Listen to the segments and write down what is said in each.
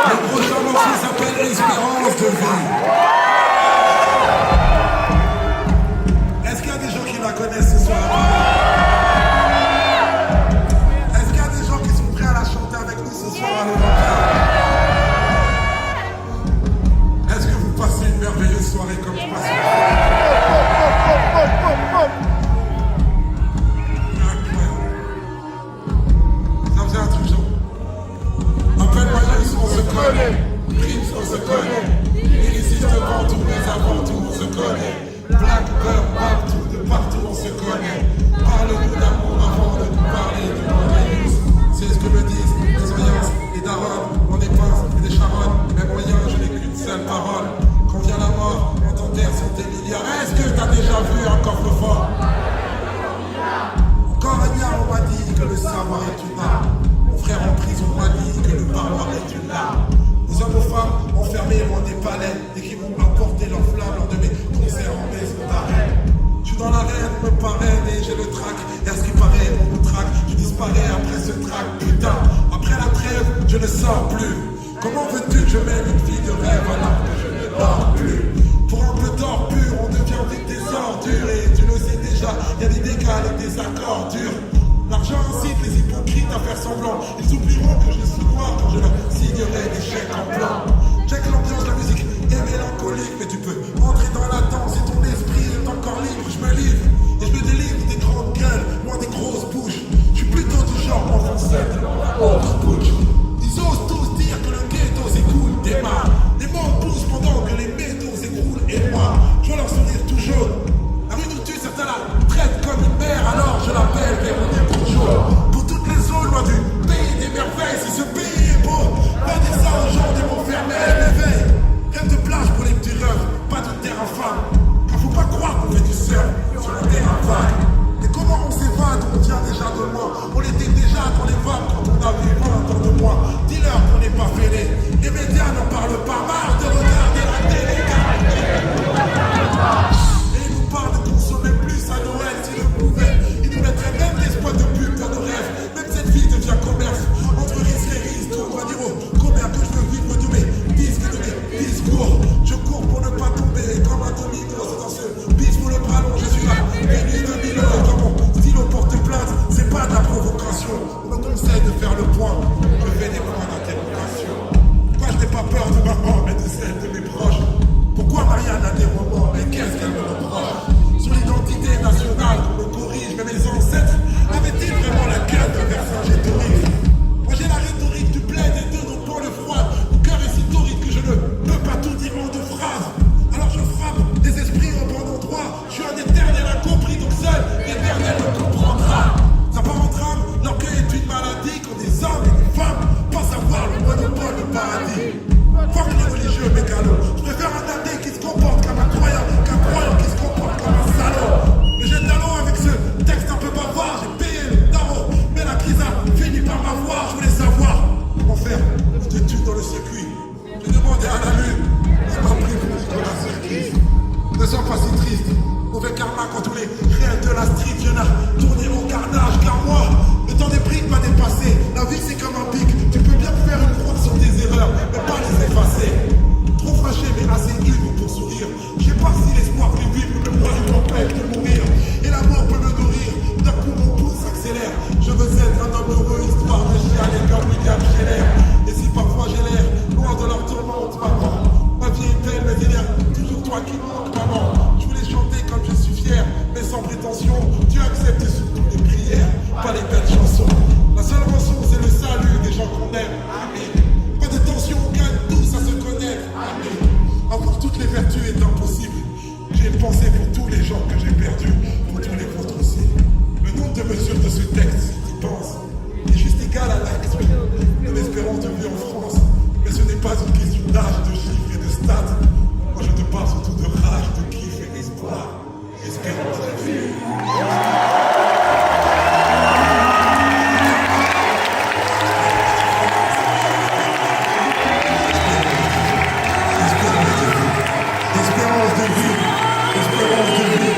Le prochain morceau s'appelle Espérance de vie. Est-ce qu'il y a des gens qui la connaissent ce soir? Est-ce qu'il y a des gens qui sont prêts à la chanter avec nous ce soir à l'Olympia? Est-ce que vous passez une merveilleuse soirée comme je passe? Ça faisait un truc genre. Appelle-moi James, on se connaît. Prince, on se connaît. Illicite partout, mais avant tout, on se connaît. Black Bear partout, de partout, on se connaît. Parle-nous d'amour avant de nous parler de moyens. C'est ce que me disent les voyances, les darons, on est pince et des charonnes. Mais moyen, je n'ai qu'une seule parole. Quand vient la mort, on t'enterre sur tes milliards. Est-ce que t'as déjà vu un coffre-fort? Encore un on m'a dit que le savoir est une arme. Mon frère en prison m'a dit que le parloir est une larme. Les hommes aux femmes enfermés loin des palais et qui vont apporter leur flamme lors de mes concerts en maison d'arrêt. Je suis dans l'arène, me parraine et j'ai le trac. Et à ce qui paraît, on me traque. Je disparais après ce trac, putain. Après la trêve, je ne sors plus. Comment veux-tu que je mène une vie de rêve alors que je ne dors plus? Pour un peu d'or pur, on devient vite des ordures. Et tu le sais déjà, il y a des décals et des accords durs. L'argent incite les hypocrites à faire semblant. Ils oublieront que je suis noir quand je leur signerai des chèques en blanc. Check l'ambiance, la musique est mélancolique, mais tu peux entrer dans la danse et ton esprit est encore libre. Je me livre et je me délivre des grandes gueules, loin des grosses bouches. Je suis plutôt du genre enfoncé de haute bouche. Ils osent tous dire que le ghetto s'écoule des mains. Les mots poussent pendant que les métaux s'écroulent et moi, je vois leur sourire tout jaune. La rue nous tue, certains la traitent comme une mère, alors je l'appelle Véronique Bourgeois. Pour toutes les zones, loin du pays des merveilles, si ce pays est beau, pas dire ça aux gens des mots fermés, l'éveil. Rêve de plage pour les petits rêves, pas de terrain femme. Car faut pas croire qu'on fait du surf sur le terrain vague. Et comment on s'évade, on tient déjà de loin. On était déjà dans les vagues quand on avait 20 ans de moins. Dis-leur qu'on n'est pas fêlés, les médias n'en parlent pas. Marre de regarder la télé. Et ils nous parlent de consommer plus à Noël s'ils le pouvaient. Ils nous mettraient même des spots de pub dans nos rêves. Même cette vie devient commerce. Entre risque et risque, tout va dire combien que je veux vivre de mes disques et de mes discours. Je cours pour ne pas tomber comme un domino. C'est dans ce bis pour le bras long, je suis là. Béni de mille euros dans mon stylo porte plainte. C'est pas de la provocation. On me conseille de faire le point. Je fais des points d'interrogation. Pourquoi je n'ai pas peur de maman mais de celle de mes proches? Pourquoi Marianne a des romans, mais qu'est-ce qu'elle me reproche? Sur l'identité nationale qu'on me corrige, mais mes ancêtres avaient-ils vraiment la gueule de Vercingétorix? Moi j'ai la rhétorique du bled et de nos pans le froid. Mon cœur est si torride que je ne peux pas tout dire en deux phrases. Alors je frappe des esprits au bon endroit. Je suis un éternel incompris, donc seul l'éternel me comprendra. Ça part en drame, l'orgueil est une maladie. Quand des hommes et des femmes pensent avoir le monopole du paradis. Fuck les religieux mégalos. Je préfère un athée qui se comporte comme un croyant qu'un croyant qui se comporte comme un salaud. Mais j'ai talent avec ce texte un peu bavard. J'ai payé le tarot, mais la crise a fini par m'avoir. Je voulais savoir comment faire. Je te tue dans le circuit. J'ai demandé à la lune. Elle m'a pris pour Nicolas Sirkis. Ne sois pas si triste. Mauvais karma quand tous les réels de la street viennent à tourner au carnage. Car moi, le temps des briques m'a dépassé. La vie c'est comme un pic. Tu peux bien faire une croix sur tes erreurs, mais pas les effacer. Trop fâché mais assez ivre pour sourire. Je sais pas si l'espoir fait vivre, mais moi je m'empêche de mourir. Et l'amour peut me nourrir. D'un coup mon pouls s'accélère. Je veux être un homme heureux, histoire de chialer comme William Scheller. Et si parfois j'ai l'air loin de leur tourmente, maman, ma vie est belle mais il y a toujours toi qui manque, maman. Je voulais chanter comme je suis fier, mais sans prétention. Dieu accepte surtout les prières, pas les belles chansons. La seule rançon c'est le salut des gens qu'on aime. Amen. Pas de tension, on gagne tous à se connaître. Amen. Avoir toutes les vertus est impossible. J'ai une pensée pour tous les gens que j'ai perdus, pour tous les vôtres aussi. Le nombre de mesures de ce texte, si tu penses, est juste égal à l'axe de l'espérance de vie en France. Mais ce n'est pas une question d'âge, de chiffres et de stats. Moi je te parle surtout de rage, de kiff et d'espoir. Espérance de vie. Espérance de vie.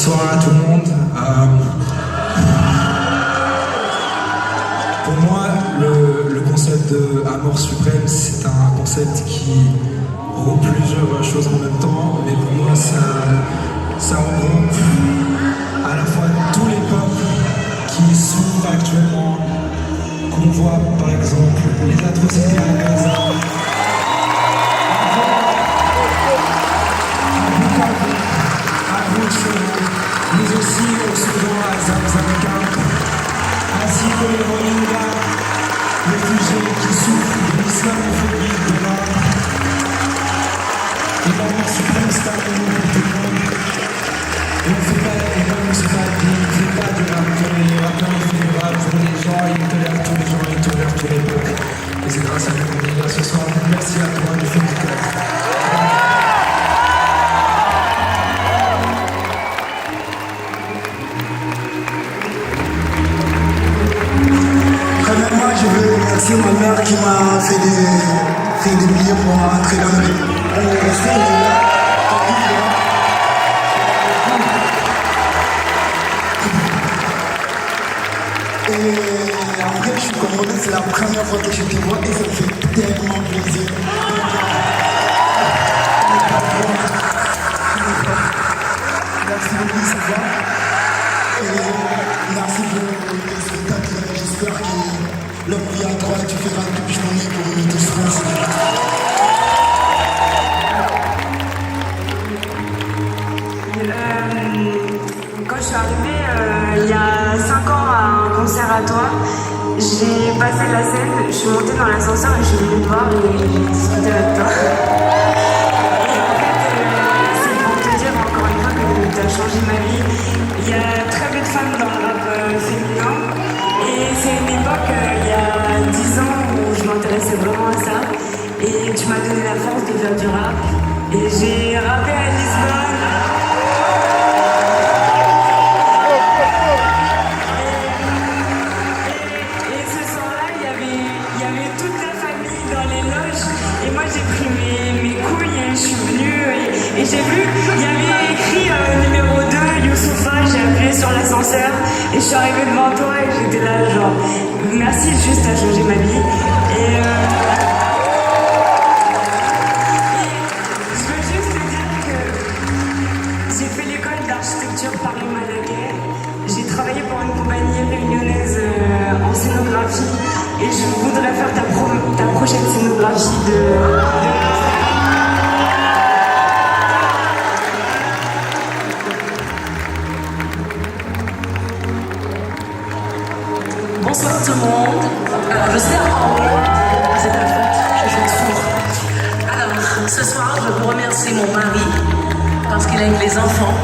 Bonsoir à tout le monde. Pour moi, le concept de Amour Suprême, c'est un concept qui regroupe plusieurs choses en même temps, mais pour moi, ça regroupe à la fois tous les peuples qui souffrent actuellement, qu'on voit par exemple les atrocités à Gaza, mais aussi au Soudan, à Zamzamka, ainsi que les Rohingyas, réfugiés qui souffrent de l'islamophobie de l'Inde. Et l'amour suprême, c'est un amour pour tout le monde. Et on ne fait pas, et comme on ne fait pas de rap pour les rappeurs, on fait du rap pour les gens, ils tolèrent tous les gens, ils tolèrent tous les peuples. Et c'est grâce à nous qu'on est là ce soir. Merci à toi du fond du cœur. Je veux remercier ma mère qui m'a fait des billets pour rentrer dans le Et en fait, je suis congolais, c'est la première fois que je te vois et ça me fait tellement plaisir. Merci beaucoup, Sylvain. Et merci pour le spectacle. J'espère que l'homme viendra et tu feras toute journée pour nous tous. Quand je suis arrivée il y a 5 ans à un conservatoire, j'ai passé la scène, je suis montée dans l'ascenseur et je suis venue te voir et j'ai discuté avec toi. Et en fait, c'est pour te dire encore une fois que tu as changé ma vie. Il y a très peu de femmes dans le rap féminin et c'est une époque, il y a 10 ans, où je m'intéressais vraiment à ça et tu m'as donné la force de faire du rap et j'ai rappé à Lisbonne. Et ce soir-là, il y avait toute la famille dans les loges et moi j'ai pris mes couilles et je suis venue et j'ai vu, il y avait écrit numéro 2, Youssoufa, j'ai appuyé sur l'ascenseur et je suis arrivée devant toi et j'étais là genre merci, juste à changer ma vie. Et je veux juste te dire que j'ai fait l'école d'architecture Paris-Malaquais. J'ai travaillé pour une compagnie réunionnaise en scénographie et je voudrais faire ta prochaine scénographie de Bonsoir tout le monde. Alors, je sais c'est ta faute, je chante fort. Alors, ce soir, je veux remercier mon mari parce qu'il a eu les enfants.